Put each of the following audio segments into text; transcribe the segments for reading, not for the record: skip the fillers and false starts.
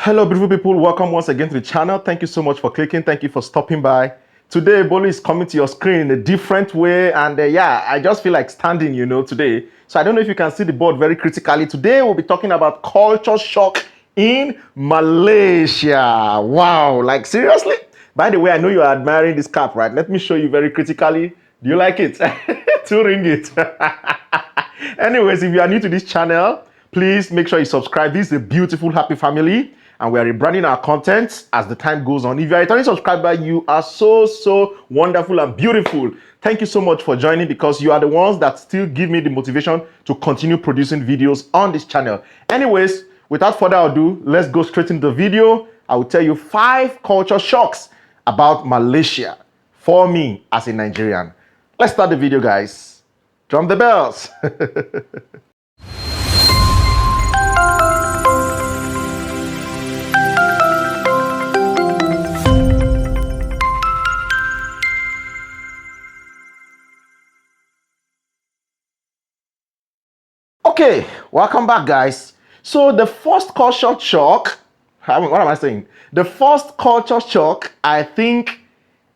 Hello, beautiful people. Welcome once again to the channel. Thank you so much for clicking. Thank you for stopping by. Today, Bolu is coming to your screen in a different way. And yeah, I just feel like standing, today. So I don't know if you can see the board very critically. Today, we'll be talking about culture shock in Malaysia. Wow, like seriously? By the way, I know you are admiring this cap, right? Let me show you very critically. Do you like it? To ring it. Anyways, if you are new to this channel, please make sure you subscribe. This is a beautiful, happy family, and we are rebranding our content as the time goes on. If you are a returning subscriber, you are so wonderful and beautiful. Thank you so much for joining, because you are the ones that still give me the motivation to continue producing videos on this channel. Anyways, without further ado, let's go straight into the video. I will tell you 5 culture shocks about Malaysia for me as a Nigerian. Let's start the video, guys. Drum the bells. Okay, welcome back, guys. So the first culture shock, what am I saying? The first culture shock I think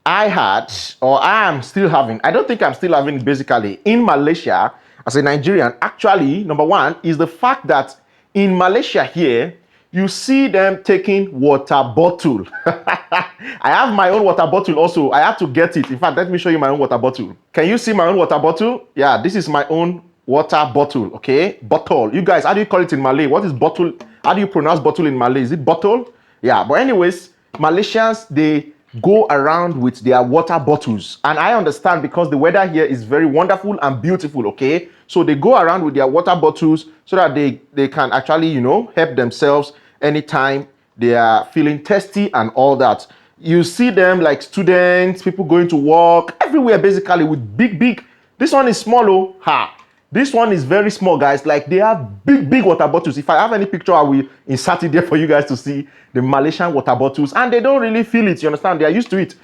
I had, or I am still having, I don't think I'm still having basically in Malaysia as a Nigerian, actually, number one is the fact that in Malaysia here, you see them taking water bottle. I have my own water bottle also. I have to get it. In fact, let me show you my own water bottle. Can you see my own water bottle? Yeah, this is my own water bottle, okay? Bottle. You guys, how do you call it in Malay? What is bottle? How do you pronounce bottle in Malay? Is it bottle? Yeah, but anyways, Malaysians, they go around with their water bottles. And I understand, because the weather here is very wonderful and beautiful, okay? So they go around with their water bottles so that they can actually, help themselves anytime they are feeling thirsty and all that. You see them like students, people going to work, everywhere basically with big. This one is small, oh, ha. This one is very small, guys. Like, they have big water bottles. If I have any picture, I will insert it there for you guys to see the Malaysian water bottles. And they don't really feel it, you understand? They are used to it,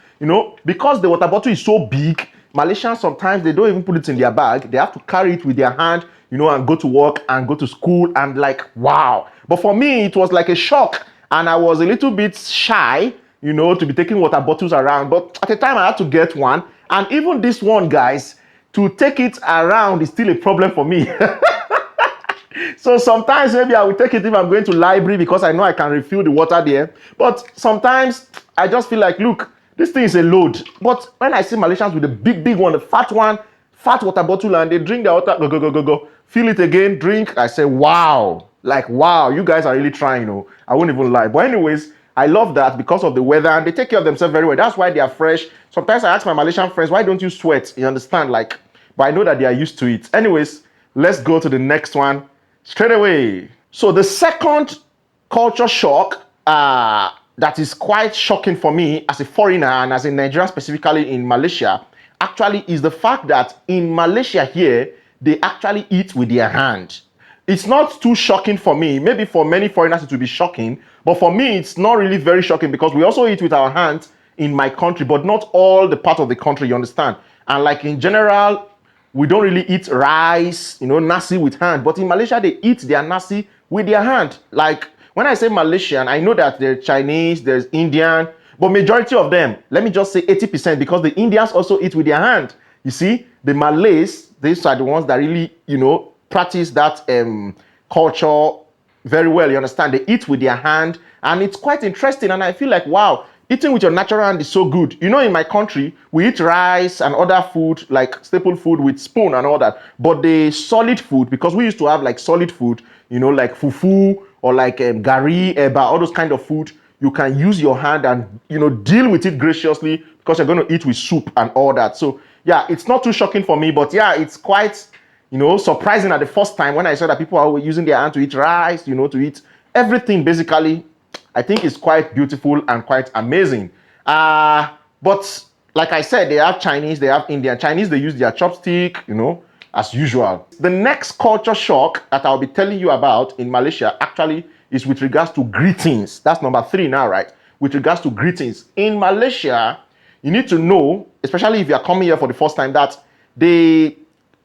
because the water bottle is so big. Malaysians, sometimes they don't even put it in their bag. They have to carry it with their hand, and go to work and go to school, and like, wow. But for me, it was like a shock. And I was a little bit shy, to be taking water bottles around. But at the time, I had to get one. And even this one, guys, to take it around is still a problem for me. So sometimes maybe I will take it if I'm going to library, because I know I can refill the water there. But sometimes I just feel like, look, this thing is a load. But when I see Malaysians with the big one, the fat water bottle, and they drink their water, go, fill it again, drink, I say, wow. Like, wow, you guys are really trying, I won't even lie. But anyways, I love that because of the weather, and they take care of themselves very well. That's why they are fresh. Sometimes I ask my Malaysian friends, why don't you sweat? You understand? Like, but I know that they are used to it. Anyways, let's go to the next one straight away. So the second culture shock that is quite shocking for me as a foreigner and as a Nigerian, specifically in Malaysia, actually is the fact that in Malaysia here, they actually eat with their hand. It's not too shocking for me. Maybe for many foreigners it will be shocking, but for me it's not really very shocking, because we also eat with our hands in my country, but not all the part of the country, you understand? And like in general, we don't really eat rice, nasi with hand. But in Malaysia, they eat their nasi with their hand. Like, when I say Malaysian, I know that there's Chinese, there's Indian, but majority of them, let me just say 80%, because the Indians also eat with their hand. You see, the Malays, these are the ones that really, practice that culture very well, you understand? They eat with their hand, and it's quite interesting, and I feel like, wow, eating with your natural hand is so good. In my country, we eat rice and other food, like staple food, with spoon and all that. But the solid food, because we used to have like solid food, like fufu or like gari, eba, all those kind of food, you can use your hand and, deal with it graciously, because you're going to eat with soup and all that. So yeah, it's not too shocking for me, but yeah, it's quite, surprising at the first time when I saw that people are using their hand to eat rice, to eat everything basically. I think it's quite beautiful and quite amazing. But like I said, they have Chinese, they have Indian. Chinese, they use their chopstick, as usual. The next culture shock that I'll be telling you about in Malaysia actually is with regards to greetings. That's number 3 now, right? With regards to greetings. In Malaysia, you need to know, especially if you are coming here for the first time, that they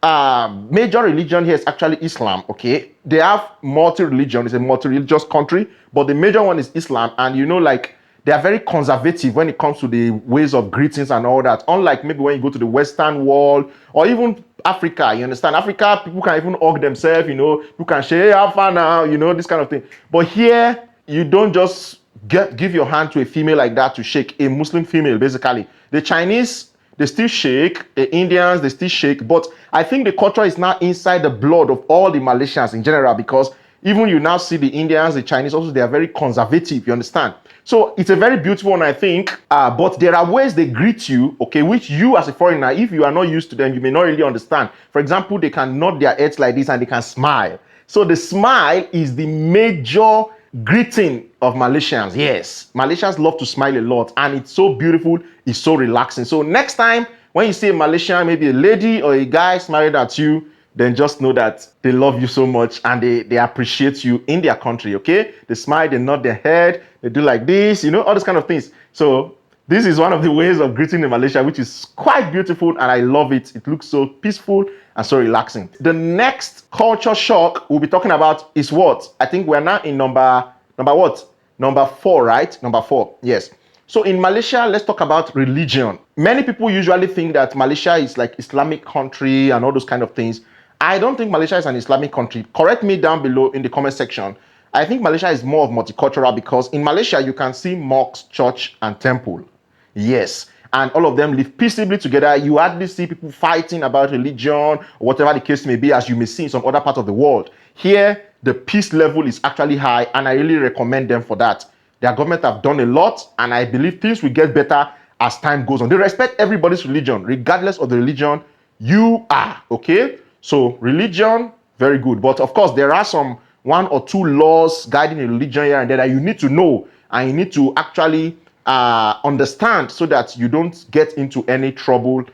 major religion here is actually Islam, okay? They have multi-religion, it's a multi-religious country, but the major one is Islam, and you know, like, they are very conservative when it comes to the ways of greetings and all that. Unlike maybe when you go to the Western world or even Africa, you understand? Africa, people can even hug themselves, you know, you can say, hey, have fun now, you know, this kind of thing. But here, you don't just give your hand to a female like that to shake, a Muslim female, basically. The Chinese, they still shake, the Indians, they still shake, but I think the culture is now inside the blood of all the Malaysians in general, because even you now see the Indians, the Chinese also, they are very conservative, you understand? So it's a very beautiful one, I think, but there are ways they greet you, okay, which you as a foreigner, if you are not used to them, you may not really understand. For example, they can nod their heads like this and they can smile. So the smile is the major greeting of Malaysians. Yes, Malaysians love to smile a lot, and it's so beautiful, it's so relaxing. So next time when you see a Malaysian, maybe a lady or a guy smiling at you, then just know that they love you so much and they appreciate you in their country, okay? They smile, they nod their head, they do like this, you know, all those kind of things. So this is one of the ways of greeting in Malaysia, which is quite beautiful, and I love it. It looks so peaceful and so relaxing. The next culture shock we'll be talking about is what? I think we're now in number what? Number 4, right? Number 4, yes. So in Malaysia, let's talk about religion. Many people usually think that Malaysia is like Islamic country and all those kind of things. I don't think Malaysia is an Islamic country. Correct me down below in the comment section. I think Malaysia is more of multicultural, because in Malaysia, you can see mosques, church, and temple. Yes. And all of them live peaceably together. You hardly see people fighting about religion or whatever the case may be, as you may see in some other parts of the world. Here, the peace level is actually high, and I really recommend them for that. Their government have done a lot, and I believe things will get better as time goes on. They respect everybody's religion, regardless of the religion you are, okay? So religion, very good. But of course, there are some 1 or 2 laws guiding a religion here and there that you need to know, and you need to actually understand, so that you don't get into any trouble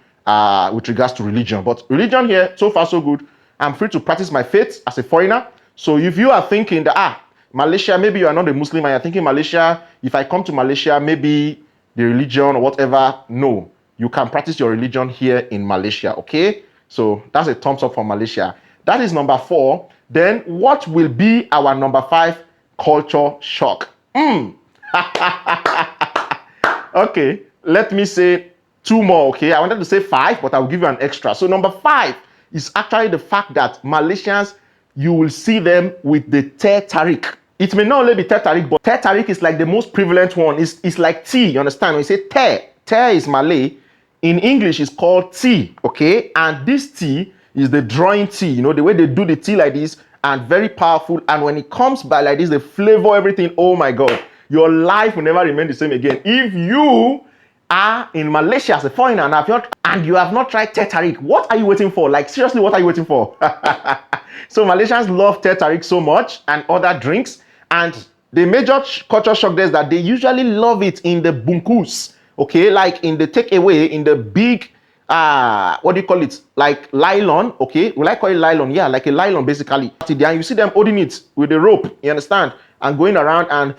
with regards to religion. But religion here, so far so good. I'm free to practice my faith as a foreigner. So if you are thinking that, Malaysia, maybe you are not a Muslim and you're thinking Malaysia, if I come to Malaysia, maybe the religion or whatever, no. You can practice your religion here in Malaysia, okay? So that's a thumbs up for Malaysia. That is number 4. Then what will be our number 5 culture shock? Okay, let me say 2 more, okay? I wanted to say 5, but I'll give you an extra. So number 5 is actually the fact that Malaysians, you will see them with the teh tarik. It may not only be teh tarik, but teh tarik is like the most prevalent one. It's like tea, you understand? When you say teh, teh is Malay. In English, it's called tea, okay? And this tea is the drawing tea, you know, the way they do the tea like this, and very powerful. And when it comes by like this, the flavor, everything, oh my God, your life will never remain the same again. If you are in Malaysia as a foreigner and you have not tried teh tarik, what are you waiting for? Like, seriously, what are you waiting for? So Malaysians love teh tarik so much, and other drinks. And the major culture shock there is that they usually love it in the bungkus, okay, like in the takeaway, in the big what do you call it, like nylon, okay, we like call it nylon, yeah, like a nylon basically. And you see them holding it with a rope, you understand, and going around, and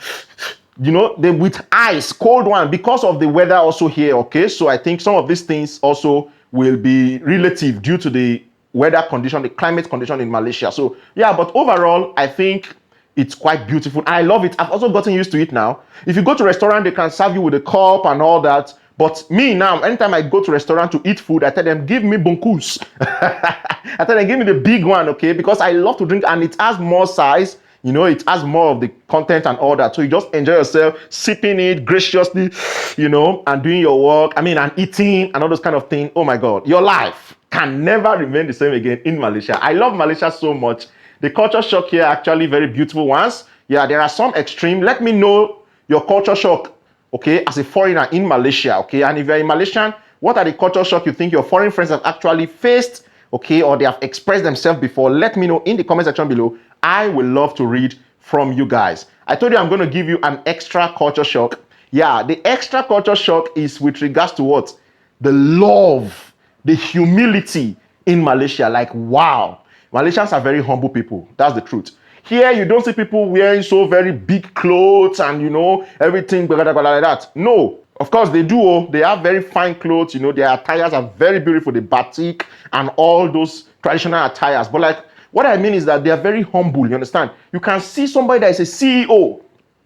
you know, they with ice, cold one, because of the weather also here, okay? So I think some of these things also will be relative due to the weather condition, the climate condition in Malaysia. So yeah, but overall, I think it's quite beautiful. I love it. I've also gotten used to it now. If you go to a restaurant, they can serve you with a cup and all that. But me now, anytime I go to a restaurant to eat food, I tell them, give me bunkus. I tell them, give me the big one, okay? Because I love to drink, and it has more size. You know, it has more of the content and all that. So you just enjoy yourself, sipping it graciously, you know, and doing your work. I mean, and eating and all those kind of things. Oh my God, your life can never remain the same again in Malaysia. I love Malaysia so much. The culture shock here are actually very beautiful ones. Yeah, there are some extreme. Let me know your culture shock, okay, as a foreigner in Malaysia, okay? And if you're a Malaysian, what are the culture shock you think your foreign friends have actually faced, okay, or they have expressed themselves before? Let me know in the comment section below. I will love to read from you guys. I told you I'm going to give you an extra culture shock. Yeah, the extra culture shock is with regards to what? The love, the humility in Malaysia. Like, wow. Malaysians are very humble people. That's the truth. Here, you don't see people wearing so very big clothes and, you know, everything like that. No, of course they do. They have very fine clothes. You know, their attires are very beautiful. The batik and all those traditional attires. But like, what I mean is that they are very humble, you understand? You can see somebody that is a CEO,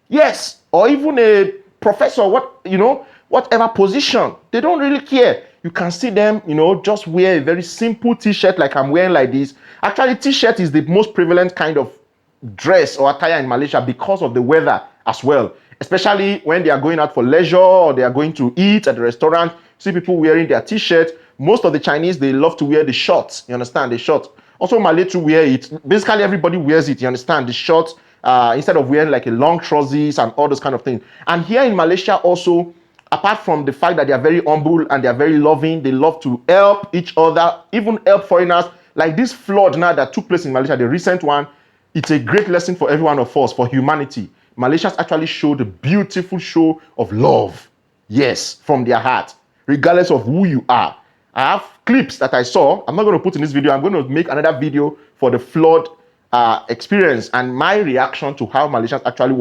yes, or even a professor, whatever position. They don't really care. You can see them, just wear a very simple t-shirt like I'm wearing like this. Actually, t-shirt is the most prevalent kind of dress or attire in Malaysia because of the weather as well. Especially when they are going out for leisure or they are going to eat at the restaurant. See people wearing their t-shirt. Most of the Chinese, they love to wear the shorts. You understand? The shorts. Also, Malay to wear it. Basically, everybody wears it. You understand? The shorts, instead of wearing like a long trousers and all those kind of things. And here in Malaysia also, apart from the fact that they are very humble and they are very loving, they love to help each other, even help foreigners. Like this flood now that took place in Malaysia, the recent one, it's a great lesson for every one of us, for humanity. Malaysians actually showed a beautiful show of love. Yes, from their heart, regardless of who you are. I have clips that I saw. I'm not going to put in this video. I'm going to make another video for the flood experience and my reaction to how Malaysians actually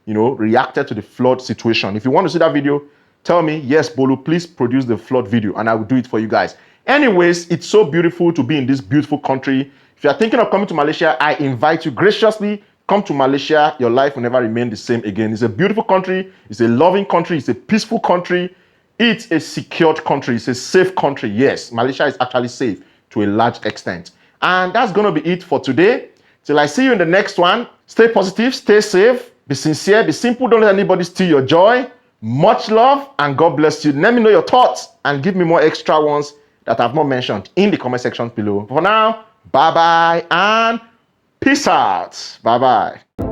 reacted to the flood situation. If you want to see that video, tell me, yes, Bolu, please produce the flood video and I will do it for you guys. Anyways, it's so beautiful to be in this beautiful country. If you are thinking of coming to Malaysia, I invite you graciously, come to Malaysia. Your life will never remain the same again. It's a beautiful country. It's a loving country. It's a peaceful country. It's a secured country. It's a safe country. Yes, Malaysia is actually safe to a large extent. And that's going to be it for today. Till I see you in the next one. Stay positive, stay safe, be sincere, be simple. Don't let anybody steal your joy. Much love and God bless you. Let me know your thoughts and give me more extra ones that I've not mentioned in the comment section below. For now, bye-bye and peace out. Bye-bye.